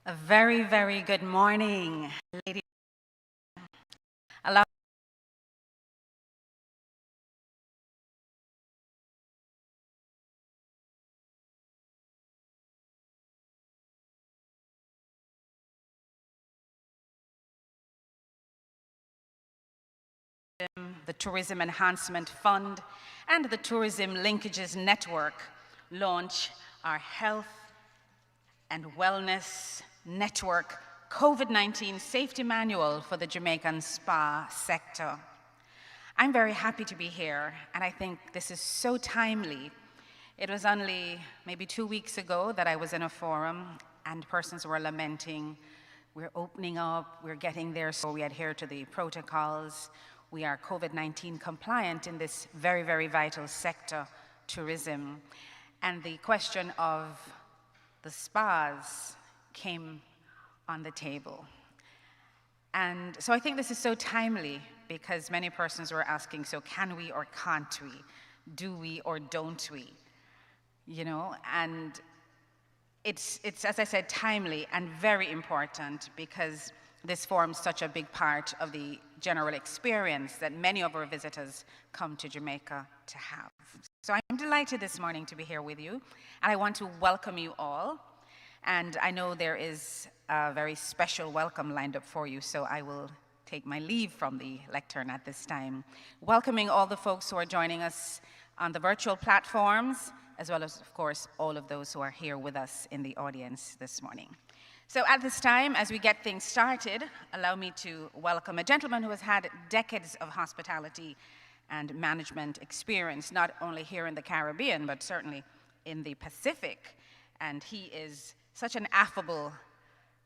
A very, very good morning, ladies. Allow the Tourism Enhancement Fund and the Tourism Linkages Network launch our Health and Wellness Network COVID-19 Safety Manual for the Jamaican spa sector. I'm very happy to be here, and I think this is so timely. It was only maybe 2 weeks ago that I was in a forum and persons were lamenting, we're opening up, we're getting there, so we adhere to the protocols. We are COVID-19 compliant in this very, very vital sector, tourism. And the question of the spas came on the table. And so I think this is so timely because many persons were asking, so can we or can't we? Do we or don't we? You know, and it's, as I said, timely and very important because this forms such a big part of the general experience that many of our visitors come to Jamaica to have. So I'm delighted this morning to be here with you, and I want to welcome you all. And I know there is a very special welcome lined up for you, so I will take my leave from the lectern at this time. Welcoming all the folks who are joining us on the virtual platforms, as well as, of course, all of those who are here with us in the audience this morning. So at this time, as we get things started, allow me to welcome a gentleman who has had decades of hospitality and management experience, not only here in the Caribbean, but certainly in the Pacific. And he is such an affable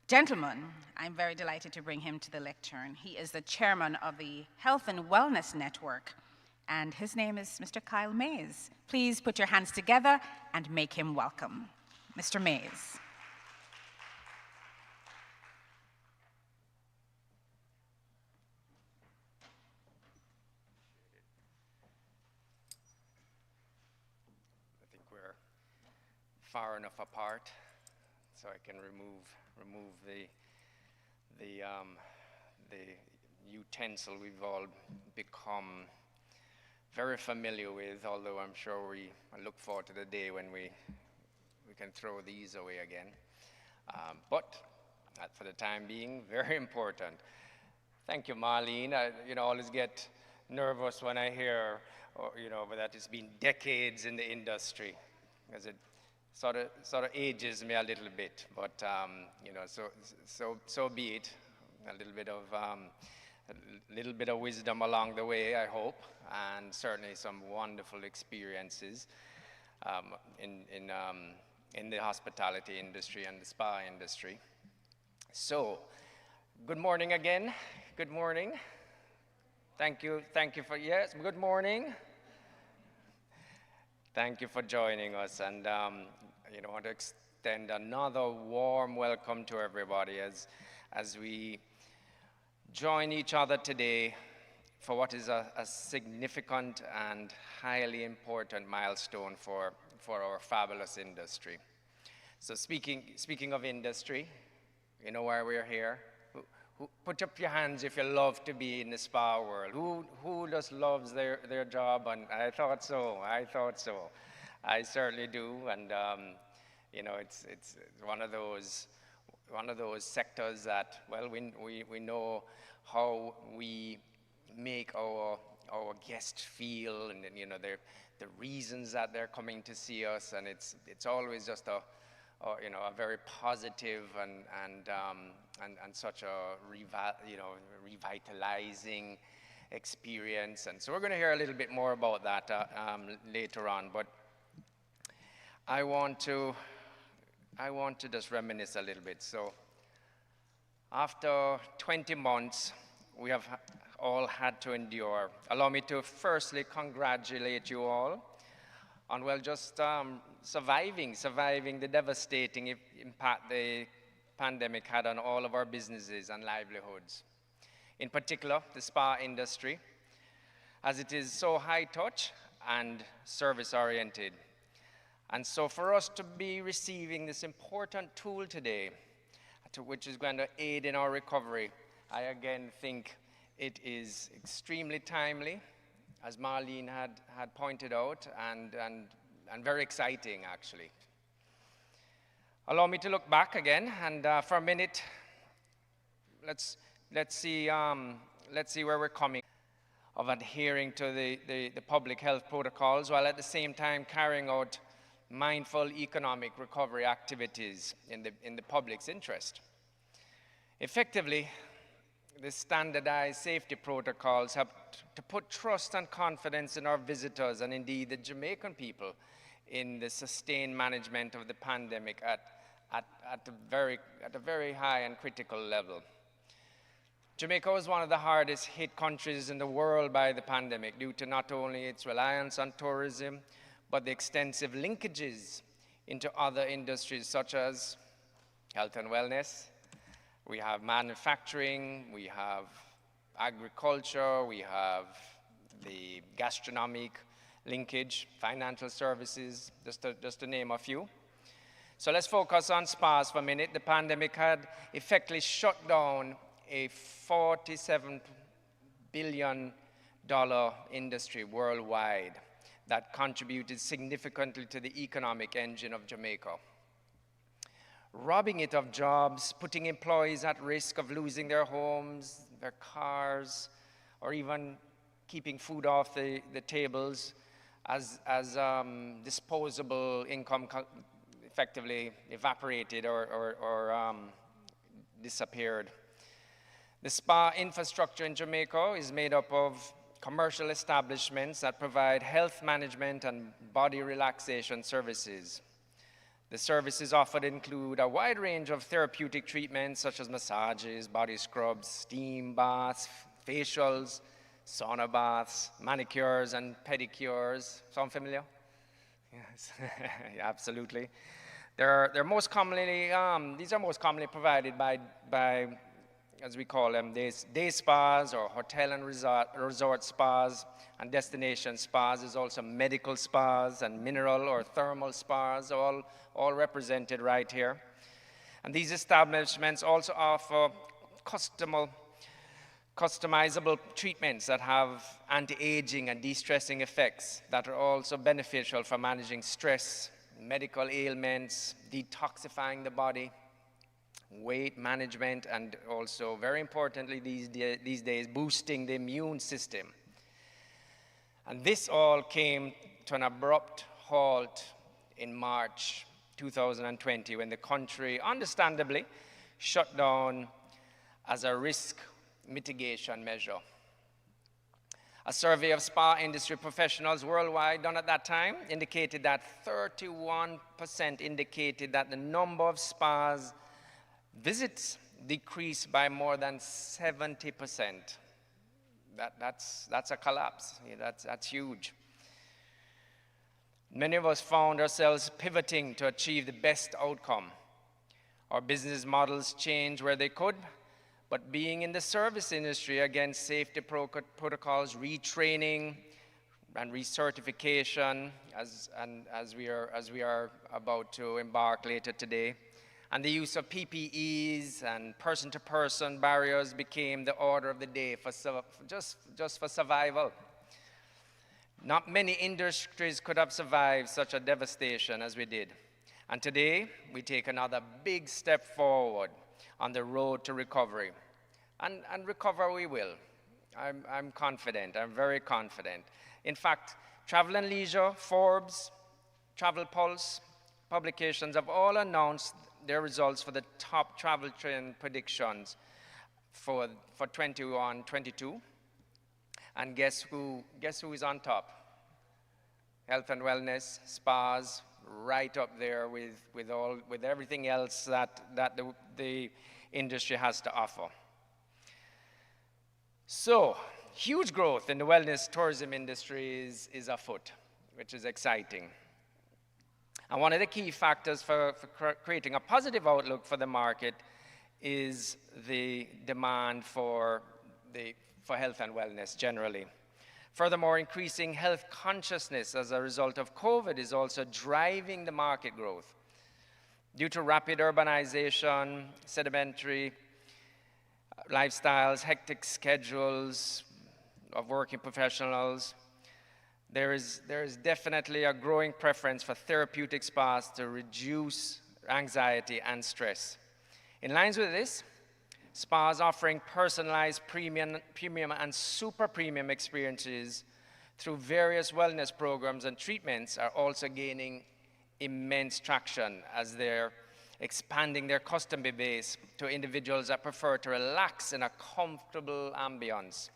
gentleman. I'm very delighted to bring him to the lectern. He is the chairman of the Health and Wellness Network, and his name is Mr. Kyle Mays. Please put your hands together and make him welcome. Mr. Mays. I think we're far enough apart so I can remove the utensil we've all become very familiar with, although I'm sure I look forward to the day when we can throw these away again. But for the time being, very important. Thank you, Marlene. I always get nervous when I hear, that it's been decades in the industry, because it sort of ages me a little bit. But so be it. A little bit of wisdom along the way, I hope, and certainly some wonderful experiences in the hospitality industry and the spa industry. So, good morning again. Good morning. Thank you for, yes, good morning. Thank you for joining us, and I want to extend another warm welcome to everybody as we join each other today for what is a significant and highly important milestone for our fabulous industry. So speaking of industry, you know why we're here? Put up your hands if you love to be in the spa world. Who just loves their job? And I thought so. I certainly do. And it's one of those sectors that, well, we know how we make our guests feel, and the reasons that they're coming to see us, and it's always just a very positive and such a revitalizing experience. And so we're going to hear a little bit more about that later on. But I want to just reminisce a little bit. So after 20 months, we have all had to endure. Allow me to firstly congratulate you all on, well, just surviving the devastating impact the pandemic had on all of our businesses and livelihoods. In particular, the spa industry, as it is so high touch and service oriented. And so for us to be receiving this important tool today which is going to aid in our recovery. I again think it is extremely timely, as Marlene had pointed out, and very exciting, actually. Allow me to look back again, and for a minute, let's see where we're coming of adhering to the public health protocols, while at the same time carrying out mindful economic recovery activities in the public's interest. Effectively, the standardized safety protocols have to put trust and confidence in our visitors and indeed the Jamaican people in the sustained management of the pandemic at a very high and critical level. Jamaica was one of the hardest hit countries in the world by the pandemic due to not only its reliance on tourism, but the extensive linkages into other industries such as health and wellness. We have manufacturing, we have agriculture, we have the gastronomic linkage, financial services, just to name a few. So let's focus on spas for a minute. The pandemic had effectively shut down a $47 billion industry worldwide that contributed significantly to the economic engine of Jamaica. Robbing it of jobs, putting employees at risk of losing their homes, their cars, or even keeping food off the tables as disposable income effectively evaporated or disappeared. The spa infrastructure in Jamaica is made up of commercial establishments that provide health management and body relaxation services. The services offered include a wide range of therapeutic treatments such as massages, body scrubs, steam baths, facials, sauna baths, manicures and pedicures. Sound familiar? Yes, yeah, absolutely. They're most commonly, these are most commonly provided by, as we call them, day spas or hotel and resort spas, and destination spas. Is also medical spas and mineral or thermal spas, all represented right here. And these establishments also offer customizable treatments that have anti-aging and de-stressing effects that are also beneficial for managing stress, medical ailments, detoxifying the body, weight management, and also, very importantly these days, boosting the immune system. And this all came to an abrupt halt in March 2020 when the country, understandably, shut down as a risk mitigation measure. A survey of spa industry professionals worldwide done at that time indicated that 31% indicated that the number of spas visits decreased by more than 70%. That's a collapse. Yeah, that's huge. Many of us found ourselves pivoting to achieve the best outcome. Our business models changed where they could, but being in the service industry, again, safety protocols, retraining, and recertification, as we are about to embark later today, and the use of PPEs and person-to-person barriers became the order of the day for just for survival. Not many industries could have survived such a devastation as we did. And today, we take another big step forward on the road to recovery. And recover we will. I'm confident, I'm very confident. In fact, Travel and Leisure, Forbes, Travel Pulse publications have all announced their results for the top travel trend predictions for 21-22. And guess who is on top? Health and wellness, spas, right up there with everything else that the industry has to offer. So, huge growth in the wellness tourism industry is afoot, which is exciting. And one of the key factors for creating a positive outlook for the market is the demand for health and wellness generally. Furthermore, increasing health consciousness as a result of COVID is also driving the market growth. Due to rapid urbanization, sedimentary lifestyles, hectic schedules of working professionals, there is definitely a growing preference for therapeutic spas to reduce anxiety and stress. In lines with this, spas offering personalized premium and super premium experiences through various wellness programs and treatments are also gaining immense traction as they're expanding their customer base to individuals that prefer to relax in a comfortable ambience.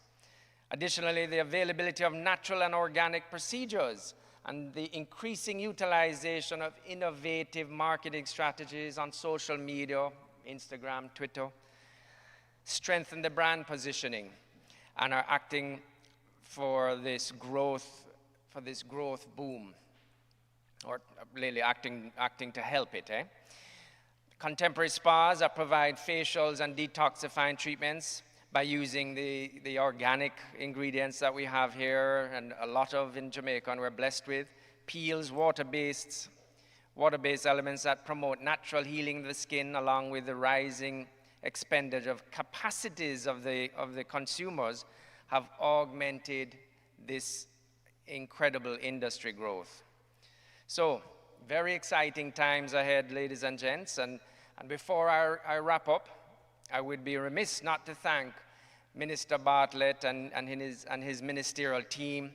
Additionally, the availability of natural and organic procedures and the increasing utilization of innovative marketing strategies on social media, Instagram, Twitter, strengthen the brand positioning and are acting for this growth boom, or really acting to help it. Contemporary spas that provide facials and detoxifying treatments by using the organic ingredients that we have here and a lot of in Jamaica and we're blessed with, peels, water-based elements that promote natural healing of the skin along with the rising expenditure of capacities of the consumers have augmented this incredible industry growth. So, very exciting times ahead, ladies and gents, and before I wrap up, I would be remiss not to thank Minister Bartlett and his ministerial team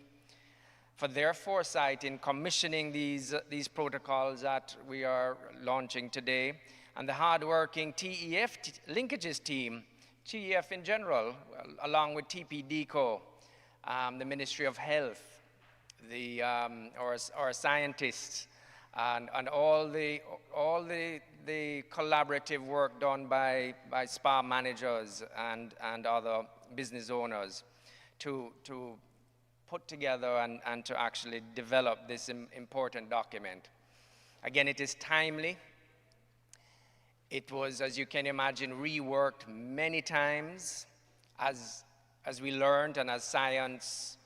for their foresight in commissioning these protocols that we are launching today, and the hardworking TEF linkages team, TEF in general, along with TPDCO, the Ministry of Health, our scientists, and all the collaborative work done by spa managers and other business owners to put together and to actually develop this important document. Again, it is timely. It was, as you can imagine, reworked many times as we learned and as science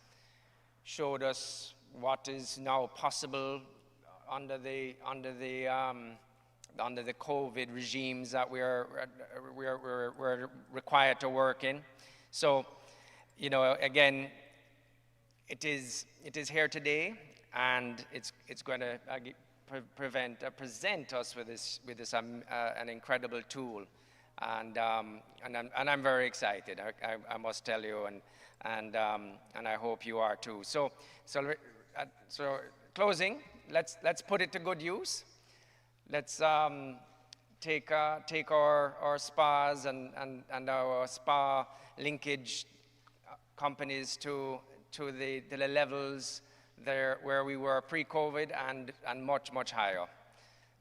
showed us what is now possible under the COVID regimes that we're required to work in. So, you know, again, it is here today, and it's going to present us with this an incredible tool, and I'm very excited. I must tell you, and I hope you are too. So closing. Let's put it to good use. Let's take our spas and our spa linkage companies to the levels there where we were pre-COVID and much higher.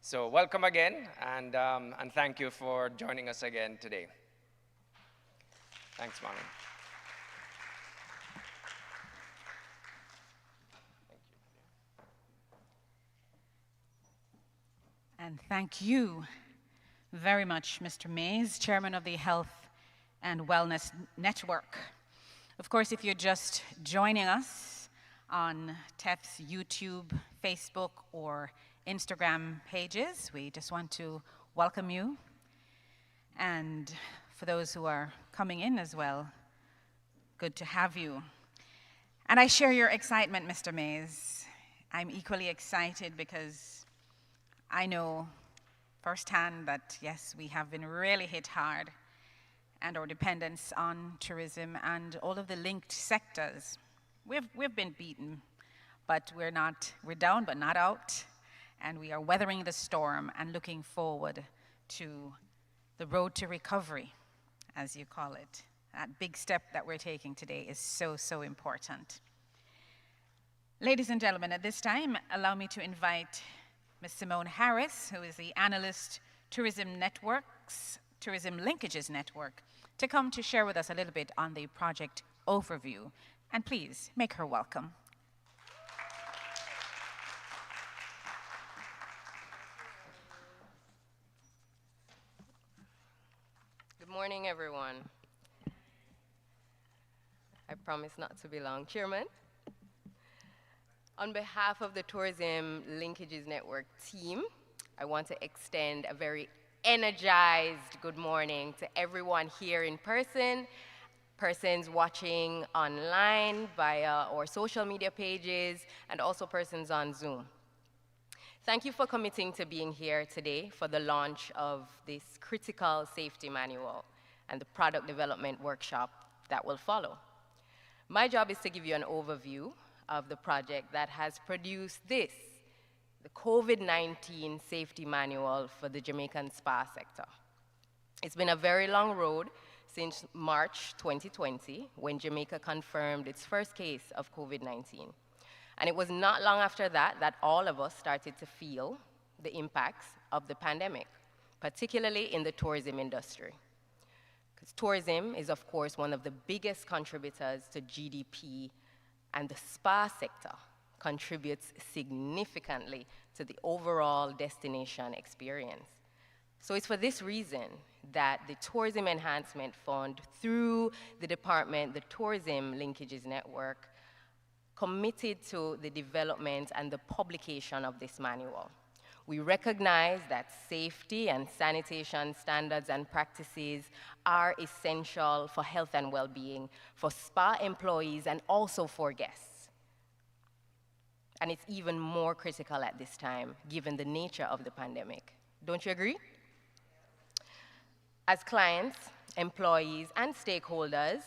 So welcome again, and thank you for joining us again today. Thanks, Marlon. And thank you very much, Mr. Mays, Chairman of the Health and Wellness Network. Of course, if you're just joining us on TEF's YouTube, Facebook, or Instagram pages, we just want to welcome you. And for those who are coming in as well, good to have you. And I share your excitement, Mr. Mays. I'm equally excited because I know firsthand that, yes, we have been really hit hard, and our dependence on tourism and all of the linked sectors. We've been beaten, but we're down but not out, and we are weathering the storm and looking forward to the road to recovery, as you call it. That big step that we're taking today is so important. Ladies and gentlemen, at this time, allow me to invite Ms. Simone Harris, who is the Analyst Tourism Linkages Network, to come to share with us a little bit on the project overview. And please, make her welcome. Good morning, everyone. I promise not to be long. Chairman, on behalf of the Tourism Linkages Network team, I want to extend a very energized good morning to everyone here in person, persons watching online via our social media pages, and also persons on Zoom. Thank you for committing to being here today for the launch of this critical safety manual and the product development workshop that will follow. My job is to give you an overview of the project that has produced this, the COVID-19 safety manual for the Jamaican spa sector. It's been a very long road since March 2020, when Jamaica confirmed its first case of COVID-19. And it was not long after that that all of us started to feel the impacts of the pandemic, particularly in the tourism industry. Because tourism is, of course, one of the biggest contributors to GDP, and the spa sector contributes significantly to the overall destination experience. So it's for this reason that the Tourism Enhancement Fund, through the department, the Tourism Linkages Network, committed to the development and the publication of this manual. We recognize that safety and sanitation standards and practices are essential for health and well-being, for spa employees, and also for guests. And it's even more critical at this time, given the nature of the pandemic. Don't you agree? As clients, employees, and stakeholders,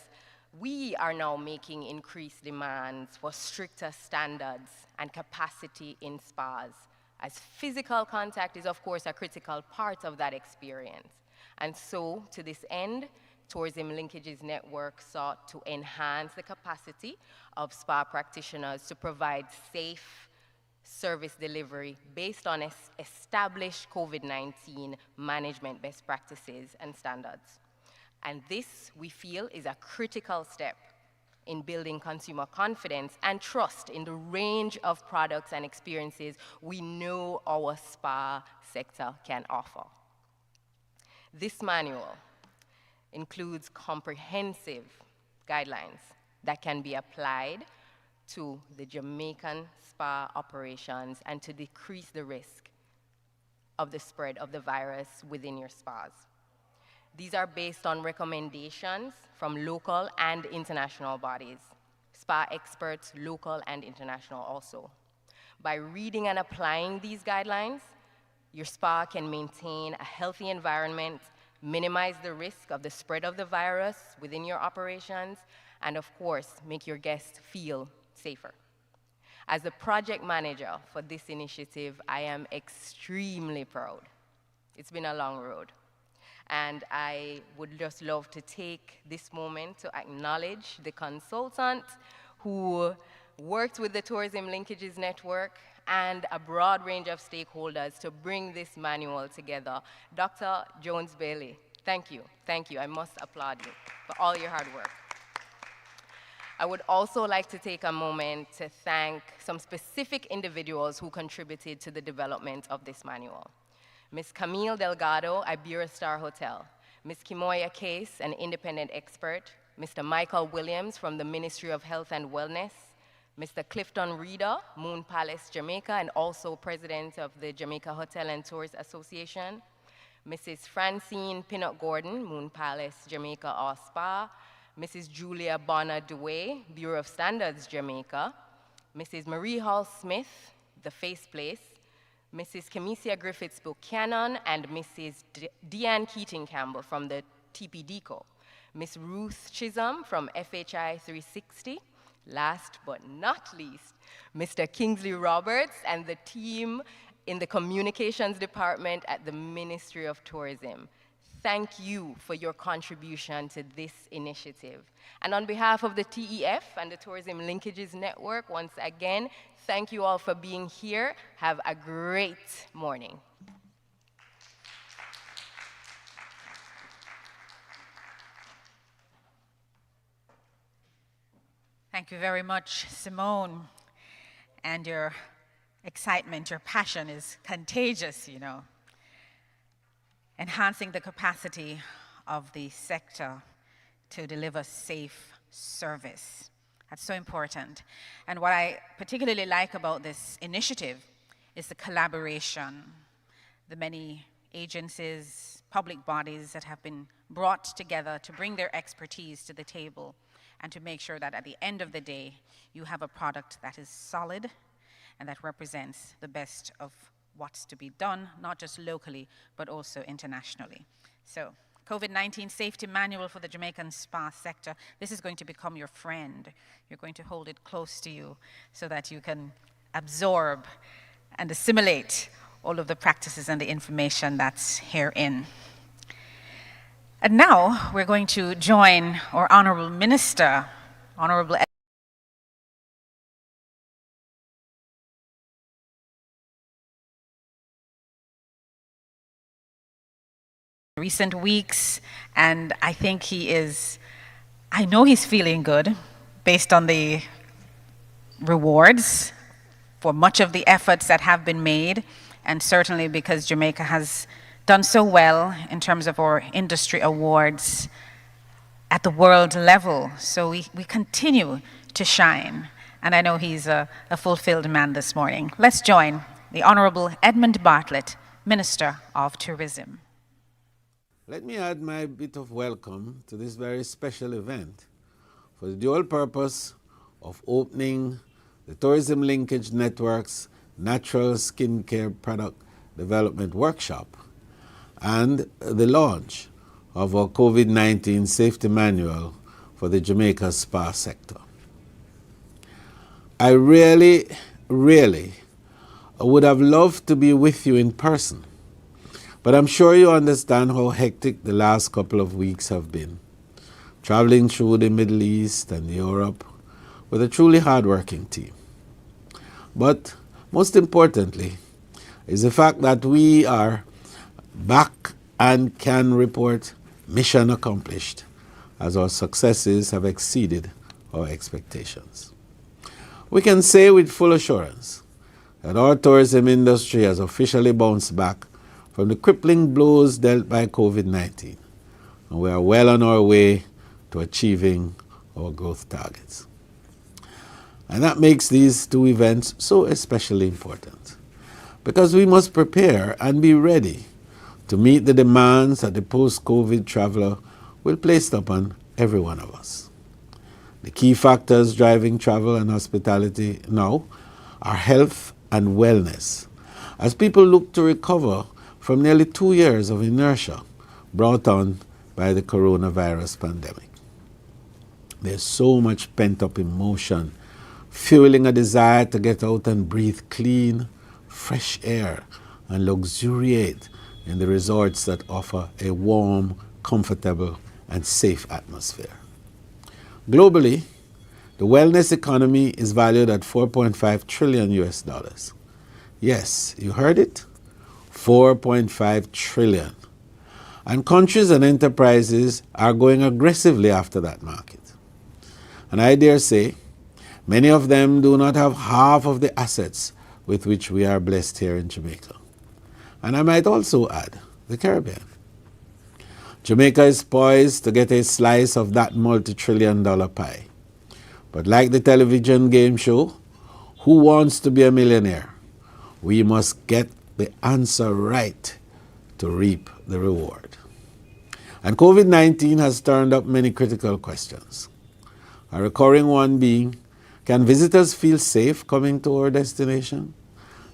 we are now making increased demands for stricter standards and capacity in spas, as physical contact is, of course, a critical part of that experience. And so, to this end, Tourism Linkages Network sought to enhance the capacity of spa practitioners to provide safe service delivery based on established COVID-19 management best practices and standards. And this, we feel, is a critical step in building consumer confidence and trust in the range of products and experiences we know our spa sector can offer. This manual includes comprehensive guidelines that can be applied to the Jamaican spa operations and to decrease the risk of the spread of the virus within your spas. These are based on recommendations from local and international bodies, spa experts, local and international also. By reading and applying these guidelines, your spa can maintain a healthy environment, minimize the risk of the spread of the virus within your operations, and of course, make your guests feel safer. As the project manager for this initiative, I am extremely proud. It's been a long road. And I would just love to take this moment to acknowledge the consultant who worked with the Tourism Linkages Network and a broad range of stakeholders to bring this manual together. Dr. Jones-Bailey, thank you. Thank you. I must applaud you for all your hard work. I would also like to take a moment to thank some specific individuals who contributed to the development of this manual. Ms. Camille Delgado, Iberia Star Hotel. Ms. Kimoya Case, an independent expert. Mr. Michael Williams from the Ministry of Health and Wellness. Mr. Clifton Reeder, Moon Palace, Jamaica, and also president of the Jamaica Hotel and Tourist Association. Mrs. Francine Pinnock Gordon, Moon Palace, Jamaica, Our Spa. Mrs. Julia Bonner Dewey, Bureau of Standards, Jamaica. Mrs. Marie Hall Smith, The Face Place. Mrs. Camisia Griffiths Buchanan, and Mrs. Deanne Keating Campbell from the TPDCO. Ms. Ruth Chisholm from FHI 360. Last but not least, Mr. Kingsley Roberts and the team in the communications department at the Ministry of Tourism. Thank you for your contribution to this initiative. And on behalf of the TEF and the Tourism Linkages Network, once again, thank you all for being here. Have a great morning. Thank you very much, Simone. And your excitement, your passion is contagious, you know. Enhancing the capacity of the sector to deliver safe service. That's so important. And what I particularly like about this initiative is the collaboration, the many agencies, public bodies that have been brought together to bring their expertise to the table and to make sure that at the end of the day, you have a product that is solid and that represents the best of what's to be done, not just locally, but also internationally. So, COVID-19 Safety Manual for the Jamaican spa sector. This is going to become your friend. You're going to hold it close to you so that you can absorb and assimilate all of the practices and the information that's herein. And now we're going to join our Honorable Minister, Honorable recent weeks, and I think I know he's feeling good based on the rewards for much of the efforts that have been made, and certainly because Jamaica has done so well in terms of our industry awards at the world level. So we continue to shine, and I know he's a fulfilled man this morning. Let's join the Honorable Edmund Bartlett, Minister of Tourism. Let me add my bit of welcome to this very special event for the dual purpose of opening the Tourism Linkage Network's Natural Skincare Product Development Workshop and the launch of our COVID-19 Safety Manual for the Jamaica spa sector. I really would have loved to be with you in person, but I'm sure you understand how hectic the last couple of weeks have been, traveling through the Middle East and Europe with a truly hard-working team. But most importantly is the fact that we are back and can report mission accomplished, as our successes have exceeded our expectations. We can say with full assurance that our tourism industry has officially bounced back from the crippling blows dealt by COVID-19, and we are well on our way to achieving our growth targets. And that makes these two events so especially important, because we must prepare and be ready to meet the demands that the post-COVID traveler will place upon every one of us. The key factors driving travel and hospitality now are health and wellness, as people look to recover from nearly 2 years of inertia brought on by the coronavirus pandemic. There's so much pent-up emotion, fueling a desire to get out and breathe clean, fresh air and luxuriate in the resorts that offer a warm, comfortable and safe atmosphere. Globally, the wellness economy is valued at $4.5 trillion US. Yes, you heard it. 4.5 trillion. And countries and enterprises are going aggressively after that market. And I dare say, many of them do not have half of the assets with which we are blessed here in Jamaica. And I might also add the Caribbean. Jamaica is poised to get a slice of that multi-trillion-dollar pie. But like the television game show, Who Wants to Be a Millionaire? We must get the answer right to reap the reward. And COVID-19 has turned up many critical questions. A recurring one being, can visitors feel safe coming to our destination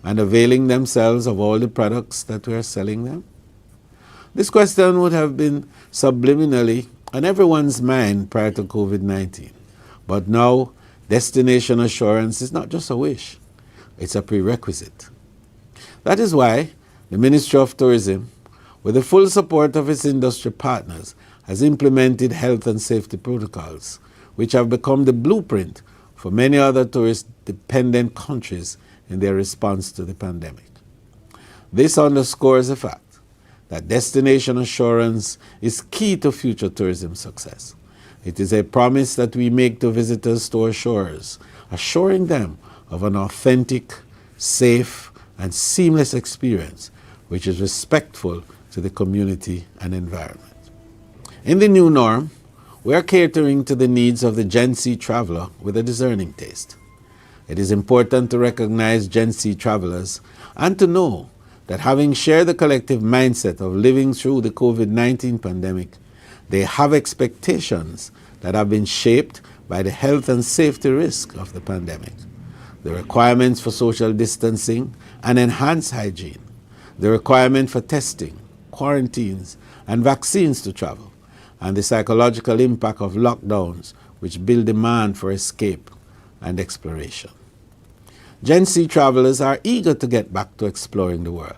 and availing themselves of all the products that we are selling them? This question would have been subliminally on everyone's mind prior to COVID-19. But now, destination assurance is not just a wish, it's a prerequisite. That is why the Ministry of Tourism, with the full support of its industry partners, has implemented health and safety protocols, which have become the blueprint for many other tourist-dependent countries in their response to the pandemic. This underscores the fact that destination assurance is key to future tourism success. It is a promise that we make to visitors to our shores, assuring them of an authentic, safe, and seamless experience, which is respectful to the community and environment. In the new norm, we are catering to the needs of the Gen Z traveler with a discerning taste. It is important to recognize Gen Z travelers and to know that having shared the collective mindset of living through the COVID-19 pandemic, they have expectations that have been shaped by the health and safety risk of the pandemic, the requirements for social distancing and enhanced hygiene, the requirement for testing, quarantines, and vaccines to travel, and the psychological impact of lockdowns which build demand for escape and exploration. Gen Z travelers are eager to get back to exploring the world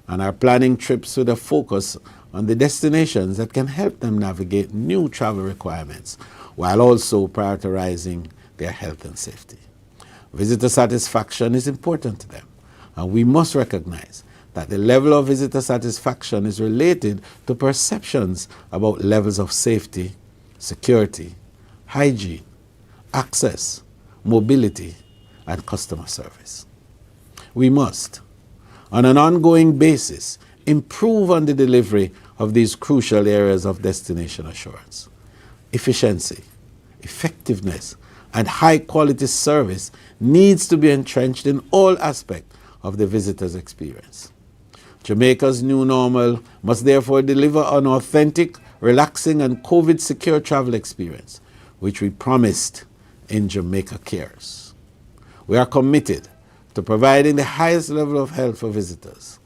and are planning trips with a focus on the destinations that can help them navigate new travel requirements while also prioritizing their health and safety. Visitor satisfaction is important to them, and we must recognize that the level of visitor satisfaction is related to perceptions about levels of safety, security, hygiene, access, mobility, and customer service. We must, on an ongoing basis, improve on the delivery of these crucial areas of destination assurance. Efficiency, effectiveness, and high-quality service needs to be entrenched in all aspects of the visitor's experience. Jamaica's new normal must therefore deliver an authentic, relaxing, and COVID-secure travel experience, which we promised in Jamaica Cares. We are committed to providing the highest level of health for visitors,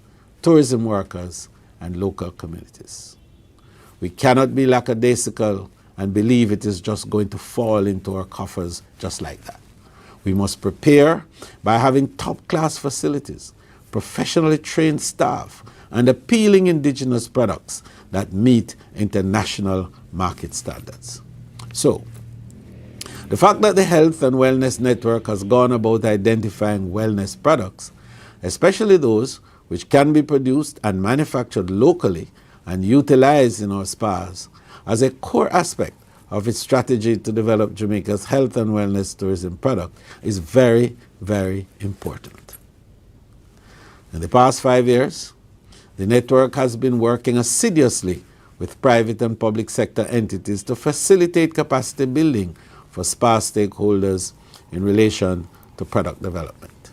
tourism workers, and local communities. We cannot be lackadaisical and believe it is just going to fall into our coffers just like that. We must prepare by having top-class facilities, professionally trained staff, and appealing indigenous products that meet international market standards. So, the fact that the Health and Wellness Network has gone about identifying wellness products, especially those which can be produced and manufactured locally and utilized in our spas, as a core aspect of its strategy to develop Jamaica's health and wellness tourism product is very, very important. In the past 5 years, the network has been working assiduously with private and public sector entities to facilitate capacity building for spa stakeholders in relation to product development.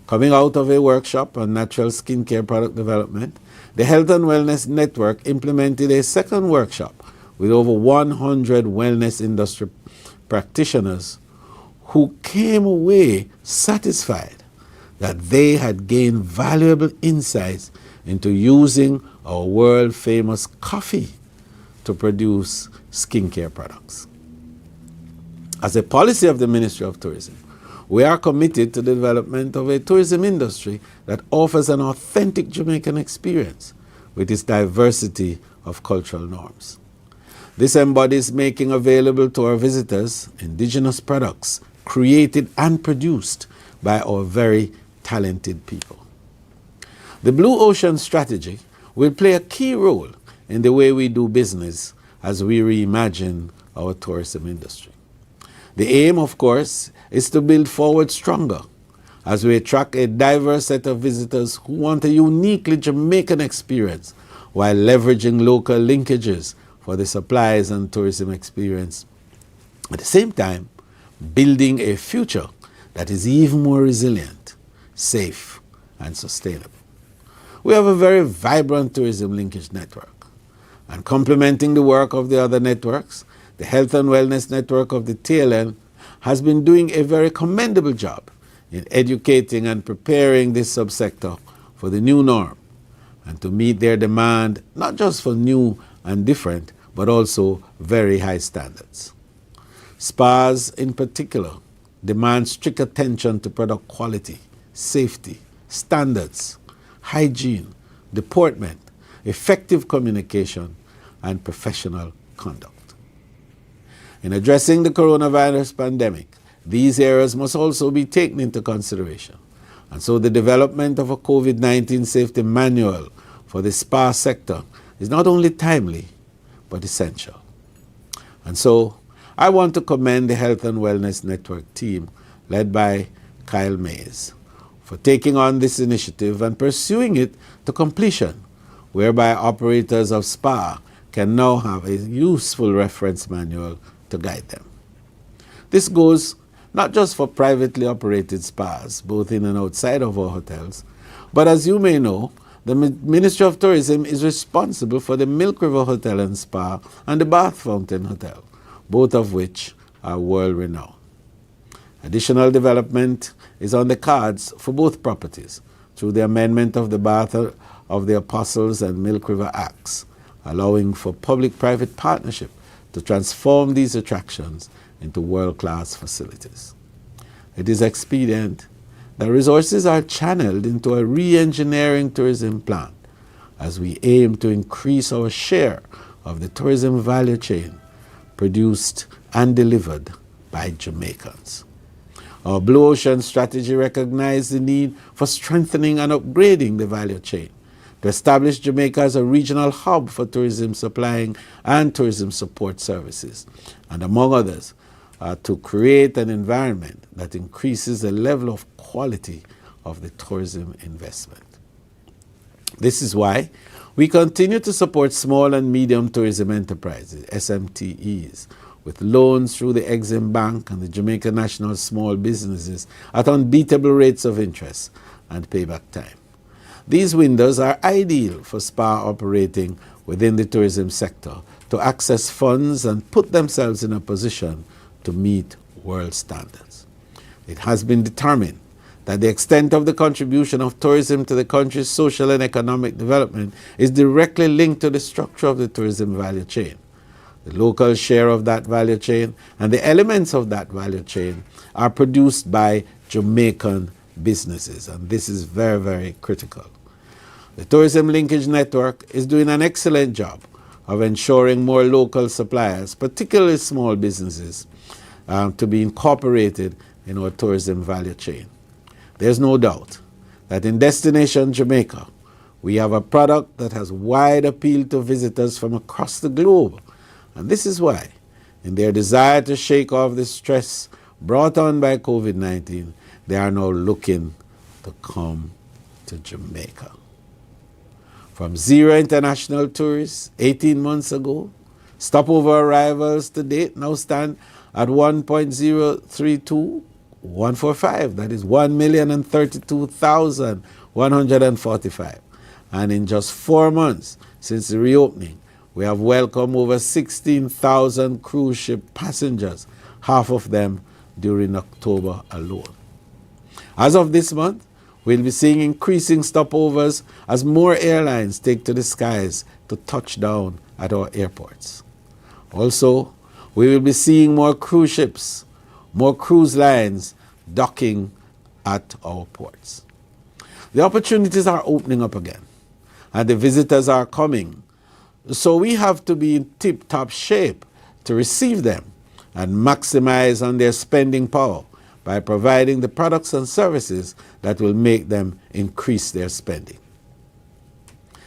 Coming out of a workshop on natural skincare product development, the Health and Wellness Network implemented a second workshop with over 100 wellness industry practitioners who came away satisfied that they had gained valuable insights into using our world-famous coffee to produce skincare products. As a policy of the Ministry of Tourism, we are committed to the development of a tourism industry that offers an authentic Jamaican experience with its diversity of cultural norms. This embodies making available to our visitors indigenous products created and produced by our very talented people. The Blue Ocean Strategy will play a key role in the way we do business as we reimagine our tourism industry. The aim, of course, is to build forward stronger as we attract a diverse set of visitors who want a uniquely Jamaican experience while leveraging local linkages for the supplies and tourism experience. At the same time, building a future that is even more resilient, safe, and sustainable. We have a very vibrant tourism linkage network, and complementing the work of the other networks, the Health and Wellness Network of the TLN has been doing a very commendable job in educating and preparing this subsector for the new norm and to meet their demand not just for new and different, but also very high standards. Spas in particular demand strict attention to product quality, safety, standards, hygiene, deportment, effective communication, and professional conduct. In addressing the coronavirus pandemic, these areas must also be taken into consideration. And so the development of a COVID-19 safety manual for the spa sector is not only timely, but essential. And so I want to commend the Health and Wellness Network team led by Kyle Mays for taking on this initiative and pursuing it to completion, whereby operators of spa can now have a useful reference manual to guide them. This goes not just for privately operated spas, both in and outside of our hotels, but as you may know, The Ministry of Tourism is responsible for the Milk River Hotel and Spa and the Bath Fountain Hotel, both of which are world-renowned. Additional development is on the cards for both properties through the amendment of the Bath of the Apostles and Milk River Acts, allowing for public-private partnership to transform these attractions into world-class facilities. It is expedient that resources are channeled into a re-engineering tourism plan as we aim to increase our share of the tourism value chain produced and delivered by Jamaicans. Our Blue Ocean strategy recognized the need for strengthening and upgrading the value chain to establish Jamaica as a regional hub for tourism supplying and tourism support services, and among others, to create an environment that increases the level of quality of the tourism investment. This is why we continue to support small and medium tourism enterprises, SMTEs, with loans through the Exim Bank and the Jamaica National Small Businesses at unbeatable rates of interest and payback time. These windows are ideal for SPA operating within the tourism sector to access funds and put themselves in a position to meet world standards. It has been determined that the extent of the contribution of tourism to the country's social and economic development is directly linked to the structure of the tourism value chain. The local share of that value chain and the elements of that value chain are produced by Jamaican businesses, and this is very, very critical. The Tourism Linkage Network is doing an excellent job of ensuring more local suppliers, particularly small businesses, to be incorporated in our tourism value chain. There's no doubt that in Destination Jamaica, we have a product that has wide appeal to visitors from across the globe. And this is why, in their desire to shake off the stress brought on by COVID-19, they are now looking to come to Jamaica. From 0 international tourists 18 months ago, stopover arrivals to date now stand at 1.032145. That is 1,032,145. And in just 4 months since the reopening, we have welcomed over 16,000 cruise ship passengers, half of them during October alone. As of this month, we'll be seeing increasing stopovers as more airlines take to the skies to touch down at our airports. Also, we will be seeing more cruise ships, more cruise lines docking at our ports. The opportunities are opening up again, and the visitors are coming. So we have to be in tip-top shape to receive them and maximize on their spending power by providing the products and services that will make them increase their spending.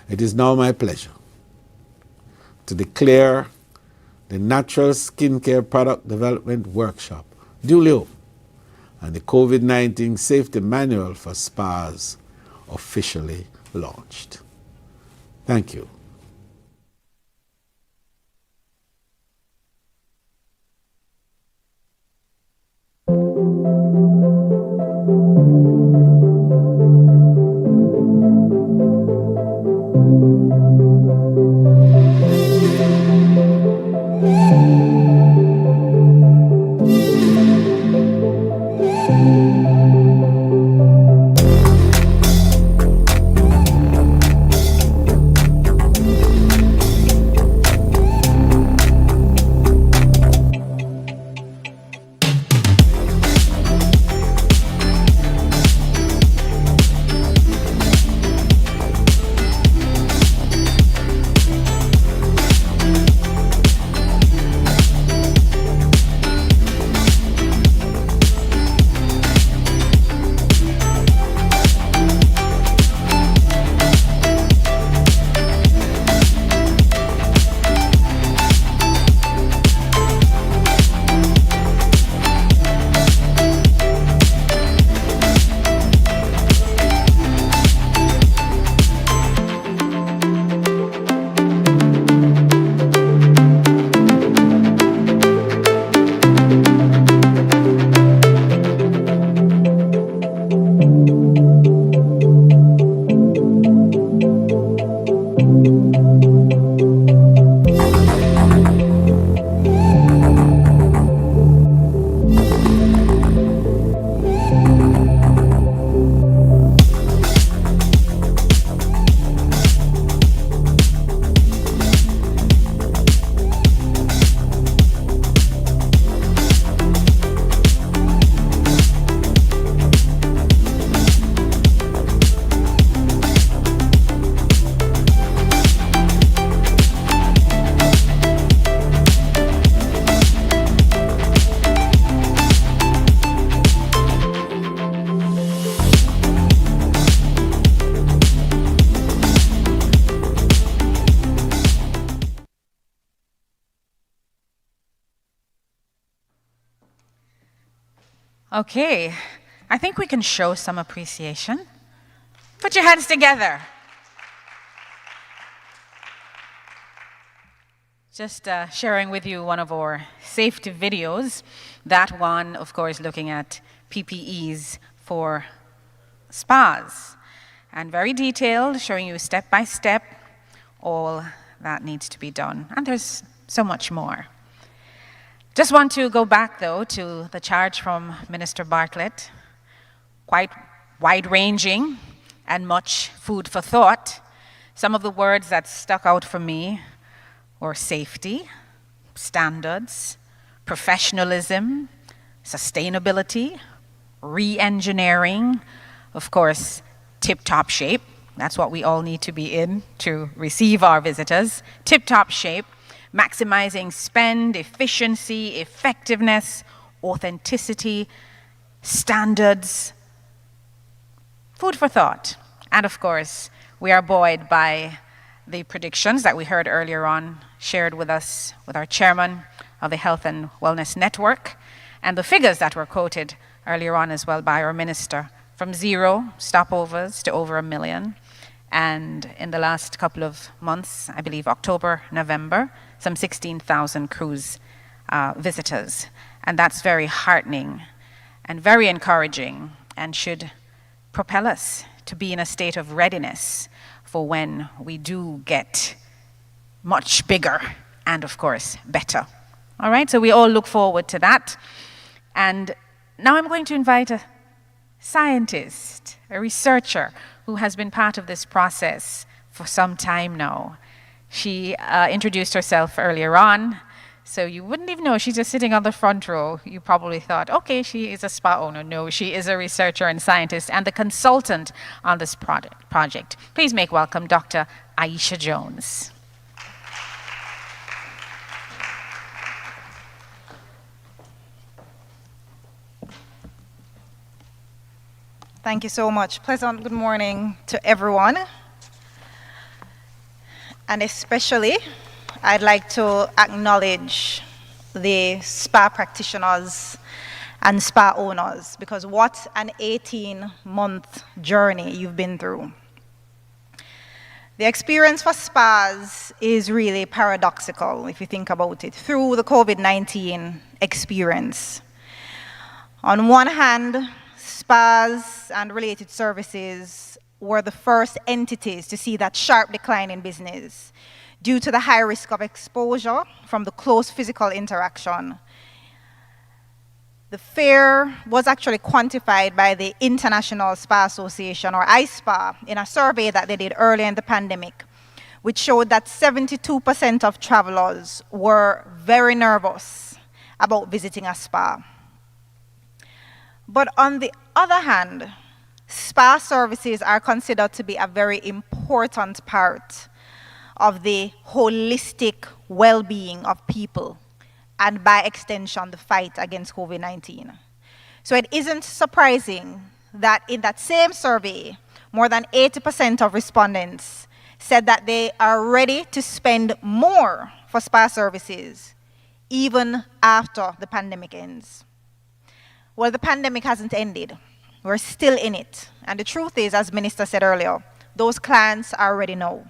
It is now my pleasure to declare the Natural Skincare Product Development Workshop duly open and the COVID-19 Safety Manual for spas officially launched. Thank you. Okay, I think we can show some appreciation. Put your hands together. Just sharing with you one of our safety videos. That one, of course, looking at PPEs for spas. And very detailed, showing you step by step all that needs to be done. And there's so much more. Just want to go back, though, to the charge from Minister Bartlett. Quite wide-ranging and much food for thought. Some of the words that stuck out for me were safety, standards, professionalism, sustainability, re-engineering, of course, tip-top shape. That's what we all need to be in to receive our visitors. Tip-top shape, maximizing spend, efficiency, effectiveness, authenticity, standards, food for thought. And of course, we are buoyed by the predictions that we heard earlier on, shared with us with our chairman of the Health and Wellness Network, and the figures that were quoted earlier on as well by our minister, from 0 stopovers to over 1 million. And in the last couple of months, I believe October, November, some 16,000 cruise visitors. And that's very heartening and very encouraging and should propel us to be in a state of readiness for when we do get much bigger and, of course, better. All right, so we all look forward to that. And now I'm going to invite a scientist, a researcher who has been part of this process for some time now. She introduced herself earlier on, so you wouldn't even know. She's just sitting on the front row. You probably thought, okay, she is a spa owner. No, she is a researcher and scientist and the consultant on this project. Please make welcome Dr. Aisha Jones. Thank you so much. Pleasant good morning to everyone. And especially, I'd like to acknowledge the spa practitioners and spa owners, because what an 18-month journey you've been through. The experience for spas is really paradoxical, if you think about it, through the COVID-19 experience. On one hand, spas and related services were the first entities to see that sharp decline in business due to the high risk of exposure from the close physical interaction. The fear was actually quantified by the International Spa Association, or ISPA, in a survey that they did early in the pandemic, which showed that 72% of travelers were very nervous about visiting a spa. But on the other hand, spa services are considered to be a very important part of the holistic well-being of people, and by extension, the fight against COVID-19. So it isn't surprising that in that same survey, more than 80% of respondents said that they are ready to spend more for spa services, even after the pandemic ends. Well, the pandemic hasn't ended. We're still in it. And the truth is, as Minister said earlier, those clients already know.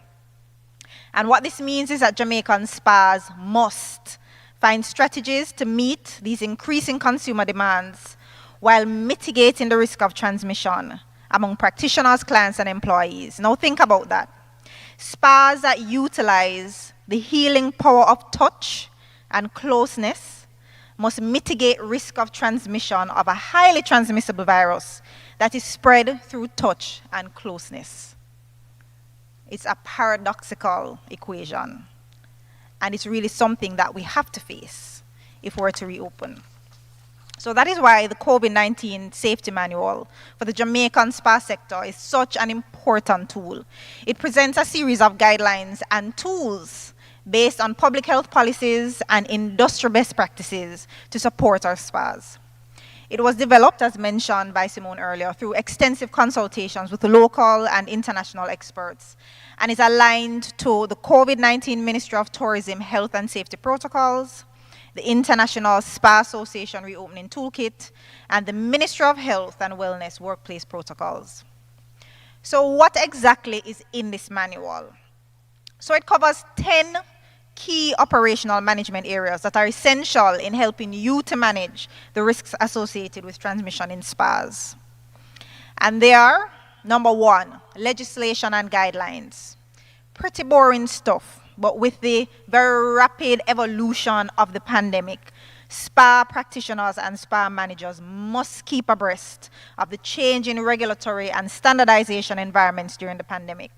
And what this means is that Jamaican spas must find strategies to meet these increasing consumer demands while mitigating the risk of transmission among practitioners, clients, and employees. Now think about that. Spas that utilize the healing power of touch and closeness must mitigate risk of transmission of a highly transmissible virus that is spread through touch and closeness. It's a paradoxical equation, and it's really something that we have to face if we're to reopen. So that is why the COVID-19 safety manual for the Jamaican spa sector is such an important tool. It presents a series of guidelines and tools based on public health policies and industry best practices to support our spas. It was developed, as mentioned by Simone earlier, through extensive consultations with local and international experts, and is aligned to the COVID-19 Ministry of Tourism Health and Safety Protocols, the International Spa Association Reopening Toolkit, and the Ministry of Health and Wellness Workplace Protocols. So what exactly is in this manual? So it covers 10 key operational management areas that are essential in helping you to manage the risks associated with transmission in spas. And they are, number 1, legislation and guidelines. Pretty boring stuff, but with the very rapid evolution of the pandemic, spa practitioners and spa managers must keep abreast of the changing regulatory and standardization environments during the pandemic.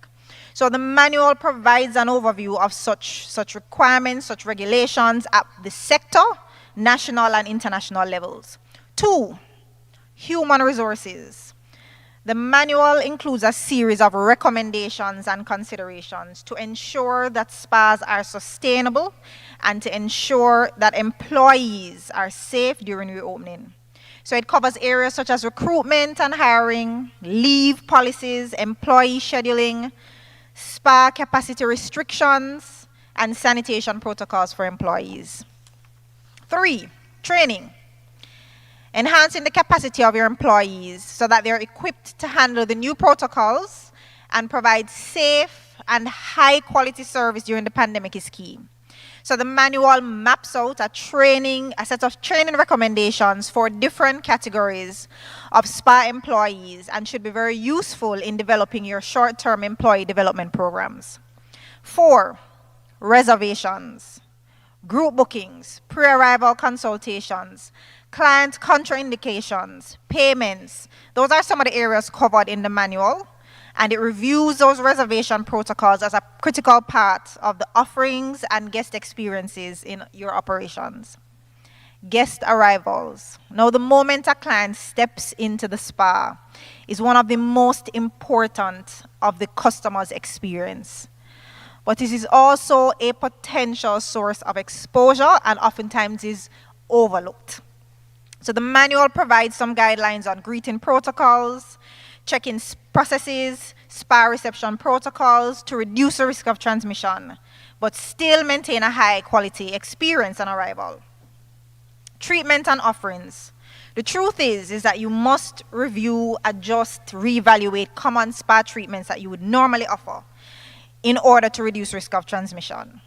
So the manual provides an overview of such requirements, such regulations at the sector, national and international levels. 2, human resources. The manual includes a series of recommendations and considerations to ensure that spas are sustainable and to ensure that employees are safe during reopening. So it covers areas such as recruitment and hiring, leave policies, employee scheduling, spa capacity restrictions, and sanitation protocols for employees. 3, training. Enhancing the capacity of your employees so that they're equipped to handle the new protocols and provide safe and high quality service during the pandemic is key. So the manual maps out a set of training recommendations for different categories of spa employees and should be very useful in developing your short-term employee development programs. 4, reservations, group bookings, pre-arrival consultations, client contraindications, payments. Those are some of the areas covered in the manual, and it reviews those reservation protocols as a critical part of the offerings and guest experiences in your operations. Guest arrivals. Now, the moment a client steps into the spa is one of the most important of the customer's experience. But it is also a potential source of exposure and oftentimes is overlooked. So the manual provides some guidelines on greeting protocols, check-in processes, spa reception protocols to reduce the risk of transmission, but still maintain a high quality experience on arrival. Treatment and offerings. The truth is that you must review, adjust, reevaluate common spa treatments that you would normally offer in order to reduce risk of transmission.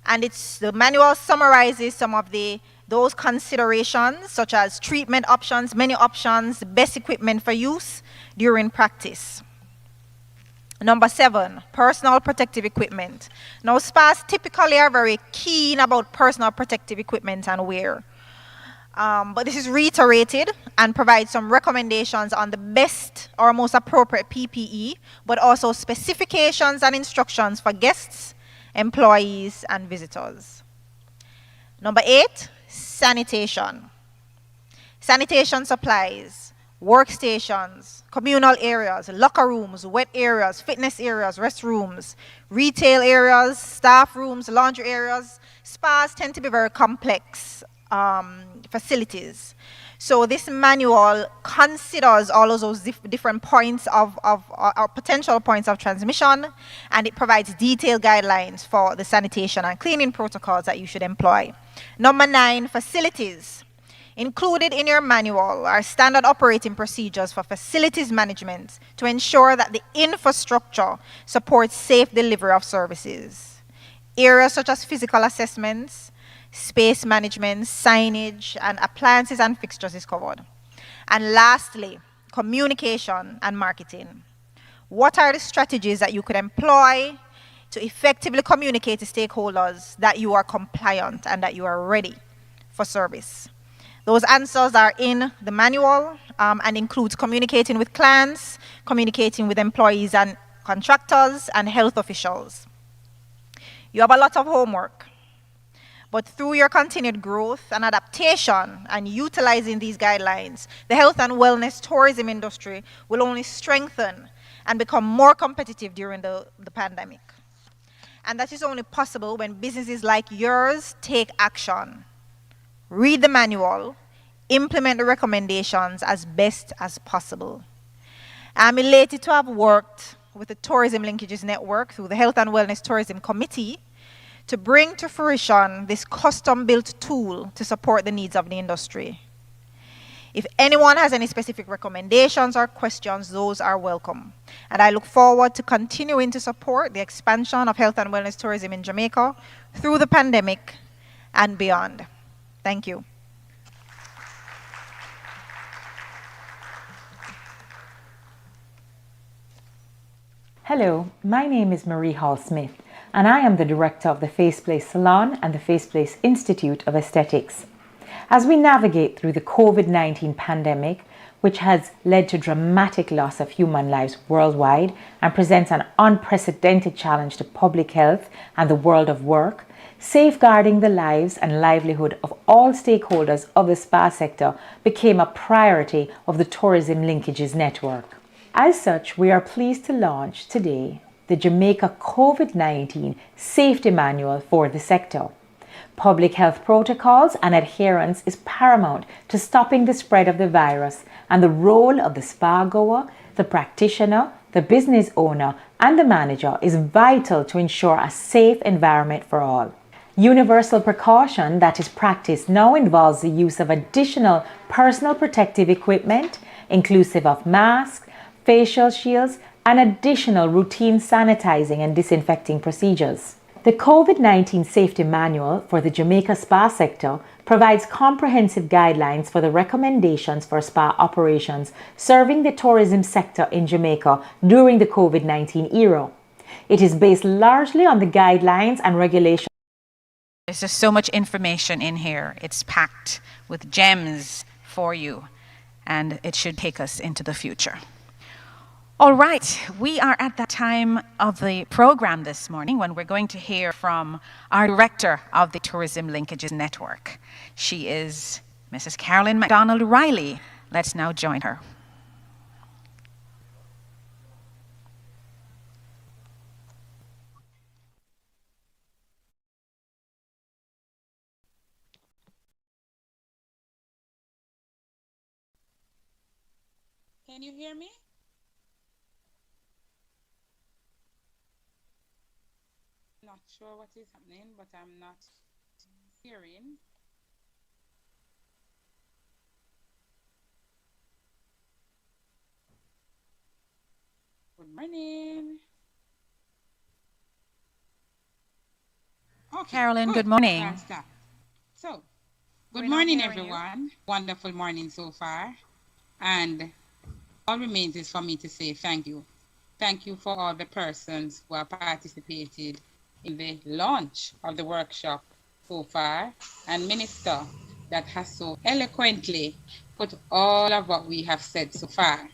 And the manual summarizes some of those considerations, such as treatment options, menu options, best equipment for use during practice. Number 7, personal protective equipment. Now, spas typically are very keen about personal protective equipment and wear. But this is reiterated and provides some recommendations on the best or most appropriate PPE, but also specifications and instructions for guests, employees, and visitors. Number 8, sanitation. Sanitation supplies, workstations, communal areas, locker rooms, wet areas, fitness areas, restrooms, retail areas, staff rooms, laundry areas. Spas tend to be very complex facilities. So this manual considers all of those different points of potential points of transmission, and it provides detailed guidelines for the sanitation and cleaning protocols that you should employ. Number 9, facilities. Included in your manual are standard operating procedures for facilities management to ensure that the infrastructure supports safe delivery of services. Areas such as physical assessments, space management, signage, and appliances and fixtures is covered. And lastly, communication and marketing. What are the strategies that you could employ to effectively communicate to stakeholders that you are compliant and that you are ready for service? Those answers are in the manual and includes communicating with clients, communicating with employees and contractors, and health officials. You have a lot of homework. But through your continued growth and adaptation and utilizing these guidelines, the health and wellness tourism industry will only strengthen and become more competitive during the pandemic. And that is only possible when businesses like yours take action. Read the manual, implement the recommendations as best as possible. I'm elated to have worked with the Tourism Linkages Network through the Health and Wellness Tourism Committee to bring to fruition this custom-built tool to support the needs of the industry. If anyone has any specific recommendations or questions, those are welcome. And I look forward to continuing to support the expansion of health and wellness tourism in Jamaica through the pandemic and beyond. Thank you. Hello, my name is Marie Hall Smith, and I am the director of the Faceplace Salon and the Faceplace Institute of Aesthetics. As we navigate through the COVID-19 pandemic, which has led to dramatic loss of human lives worldwide and presents an unprecedented challenge to public health and the world of work, safeguarding the lives and livelihood of all stakeholders of the spa sector became a priority of the Tourism Linkages Network. As such, we are pleased to launch today the Jamaica COVID-19 Safety Manual for the sector. Public health protocols and adherence is paramount to stopping the spread of the virus, and the role of the spa goer, the practitioner, the business owner, and the manager is vital to ensure a safe environment for all. Universal precaution that is practiced now involves the use of additional personal protective equipment, inclusive of masks, facial shields, and additional routine sanitizing and disinfecting procedures. The COVID-19 Safety Manual for the Jamaica spa sector provides comprehensive guidelines for the recommendations for spa operations serving the tourism sector in Jamaica during the COVID-19 era. It is based largely on the guidelines and regulations. There's just so much information in here. It's packed with gems for you, and it should take us into the future. All right, we are at that time of the program this morning when we're going to hear from our director of the Tourism Linkages Network. She is Mrs. Carolyn MacDonald Riley. Let's now join her. Can you hear me? Not sure what is happening, but I'm not hearing. Good morning. Okay, Carolyn, good morning. Can't stop. So, good morning, everyone. Wonderful morning so far. And all remains is for me to say thank you. Thank you for all the persons who have participated in the launch of the workshop so far, and Minister that has so eloquently put all of what we have said so far.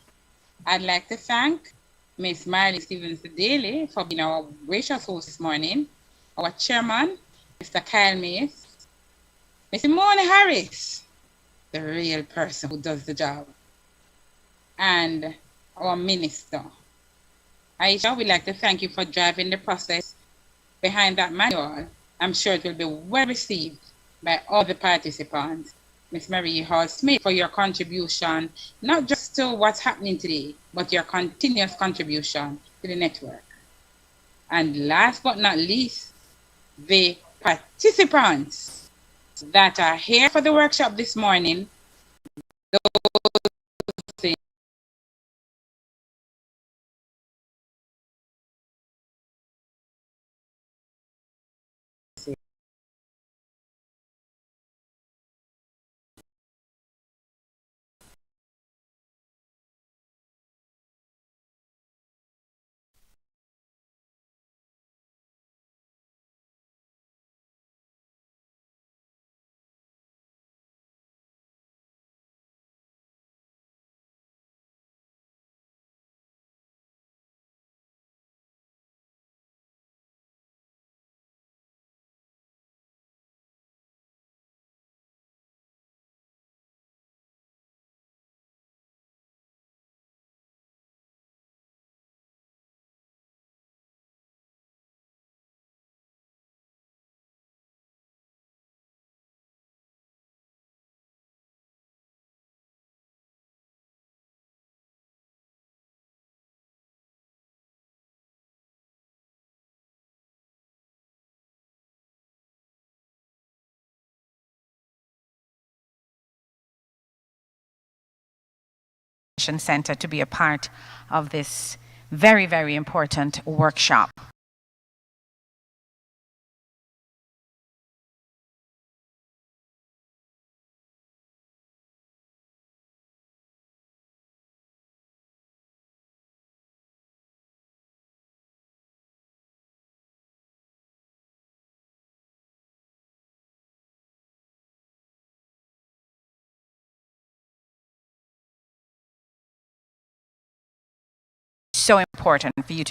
I'd like to thank Ms. Marley Stevens-Daly for being our gracious host this morning, our chairman, Mr. Kyle Mays, Ms. Mona Harris, the real person who does the job, and our minister. Aisha, we'd like to thank you for driving the process behind that manual. I'm sure it will be well received by all the participants. Ms. Marie Hall Smith, for your contribution, not just to what's happening today, but your continuous contribution to the network. And last but not least, the participants that are here for the workshop this morning, Center to be a part of this very, very important workshop. So important for you to